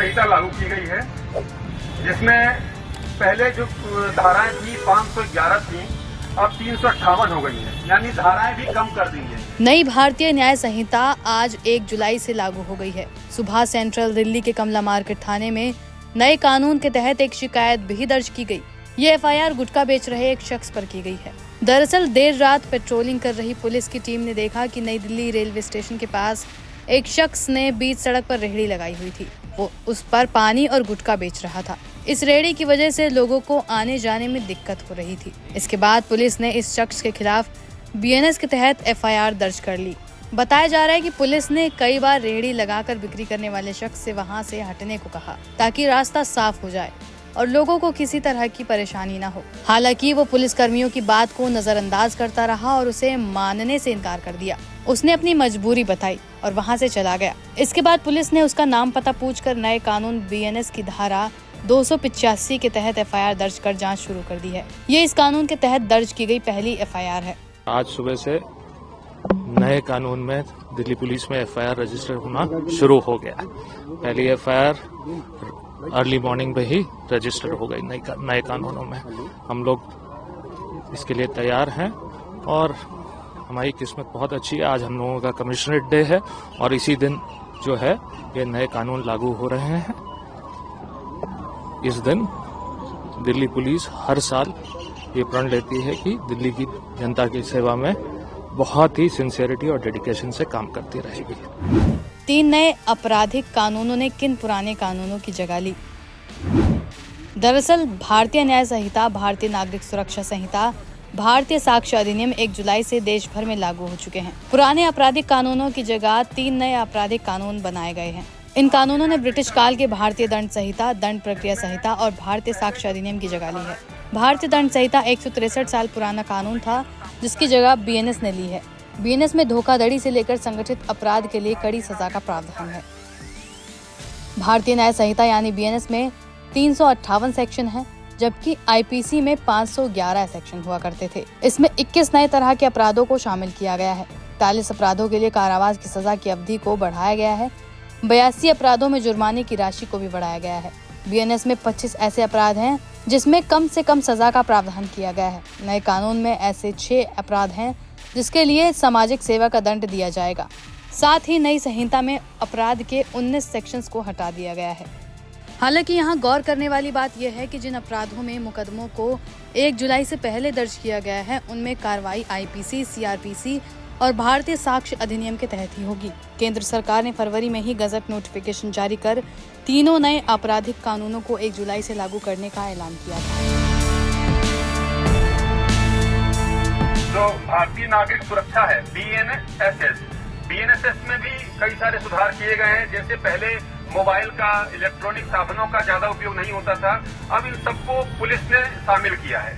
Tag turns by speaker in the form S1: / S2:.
S1: संहिता लागू की गई है, जिसमें पहले जो धाराएं थी 511 थी, अब 358 हो गई है, यानी धाराएं भी कम कर दी है।
S2: नई भारतीय न्याय संहिता आज 1 जुलाई से लागू हो गई है। सुबह सेंट्रल दिल्ली के कमला मार्केट थाने में नए कानून के तहत एक शिकायत भी दर्ज की गई। ये एफआईआर गुटखा बेच रहे एक शख्स पर की गई है। दरअसल देर रात पेट्रोलिंग कर रही पुलिस की टीम ने देखा कि नई दिल्ली रेलवे स्टेशन के पास एक शख्स ने बीच सड़क पर रेहड़ी लगाई हुई थी। वो उस पर पानी और गुटखा बेच रहा था। इस रेहड़ी की वजह से लोगों को आने जाने में दिक्कत हो रही थी। इसके बाद पुलिस ने इस शख्स के खिलाफ बीएनएस के तहत एफआईआर दर्ज कर ली। बताया जा रहा है कि पुलिस ने कई बार रेहड़ी लगाकर बिक्री करने वाले शख्स से वहां से हटने को कहा, ताकि रास्ता साफ हो जाए और लोगों को किसी तरह की परेशानी न हो। हालांकि वो पुलिस कर्मियों की बात को नजरअंदाज करता रहा और उसे मानने से इनकार कर दिया। उसने अपनी मजबूरी बताई और वहां से चला गया। इसके बाद पुलिस ने उसका नाम पता पूछकर नए कानून बीएनएस की धारा 285 के तहत एफआईआर दर्ज कर जांच शुरू कर दी है। ये इस कानून के तहत दर्ज की गई पहली एफआईआर है।
S3: आज सुबह से नए कानून में दिल्ली पुलिस में एफआईआर रजिस्टर होना शुरू हो गया। पहली एफआईआर अर्ली मॉर्निंग में ही रजिस्टर हो गई नए कानूनों में। हम लोग इसके लिए तैयार हैं और हमारी किस्मत बहुत अच्छी है। आज हम लोगों का कमिश्नरेट डे है और इसी दिन जो है ये नए कानून लागू हो रहे हैं। इस दिन दिल्ली पुलिस हर साल ये प्रण लेती है कि दिल्ली की जनता की सेवा में बहुत ही सिंसियरिटी और डेडिकेशन से काम करती रहेगी।
S2: 3 नए आपराधिक कानूनों ने किन पुराने कानूनों की जगह ली? दरअसल भारतीय न्याय संहिता, भारतीय नागरिक सुरक्षा संहिता, भारतीय साक्ष्य अधिनियम 1 जुलाई से देश भर में लागू हो चुके हैं। पुराने आपराधिक कानूनों की जगह 3 नए आपराधिक कानून बनाए गए हैं। इन कानूनों ने ब्रिटिश काल के भारतीय दंड संहिता, दंड प्रक्रिया संहिता और भारतीय साक्ष्य अधिनियम की जगह ली है। भारतीय दंड संहिता 163 साल पुराना कानून था, जिसकी जगह बीएनएस ने ली है। बीएनएस में धोखाधड़ी से लेकर संगठित अपराध के लिए कड़ी सजा का प्रावधान है। भारतीय न्याय संहिता यानी बीएनएस में 358 सेक्शन है, जबकि आईपीसी में 511 सेक्शन हुआ करते थे। इसमें 21 नए तरह के अपराधों को शामिल किया गया है। 43 अपराधों के लिए कारावास की सजा की अवधि को बढ़ाया गया है। 82 अपराधों में जुर्माने की राशि को भी बढ़ाया गया है। बीएनएस में 25 ऐसे अपराध हैं जिसमें कम से कम सजा का प्रावधान किया गया है। नए कानून में ऐसे 6 अपराध हैं जिसके लिए सामाजिक सेवा का दंड दिया जाएगा। साथ ही नई संहिता में अपराध के 19 सेक्शंस को हटा दिया गया है। हालांकि यहाँ गौर करने वाली बात यह है कि जिन अपराधों में मुकदमों को 1 जुलाई से पहले दर्ज किया गया है, उनमें कार्रवाई आईपीसी, सीआरपीसी और भारतीय साक्ष्य अधिनियम के तहत ही होगी। केंद्र सरकार ने फरवरी में ही गजट नोटिफिकेशन जारी कर तीनों नए आपराधिक कानूनों को 1 जुलाई से लागू करने का ऐलान किया था।
S1: जो भारतीय नागरिक सुरक्षा है बीएनएसएस में भी कई सारे सुधार किए गए हैं। जैसे पहले मोबाइल का, इलेक्ट्रॉनिक साधनों का ज्यादा उपयोग नहीं होता था, अब इन सबको पुलिस ने शामिल किया है।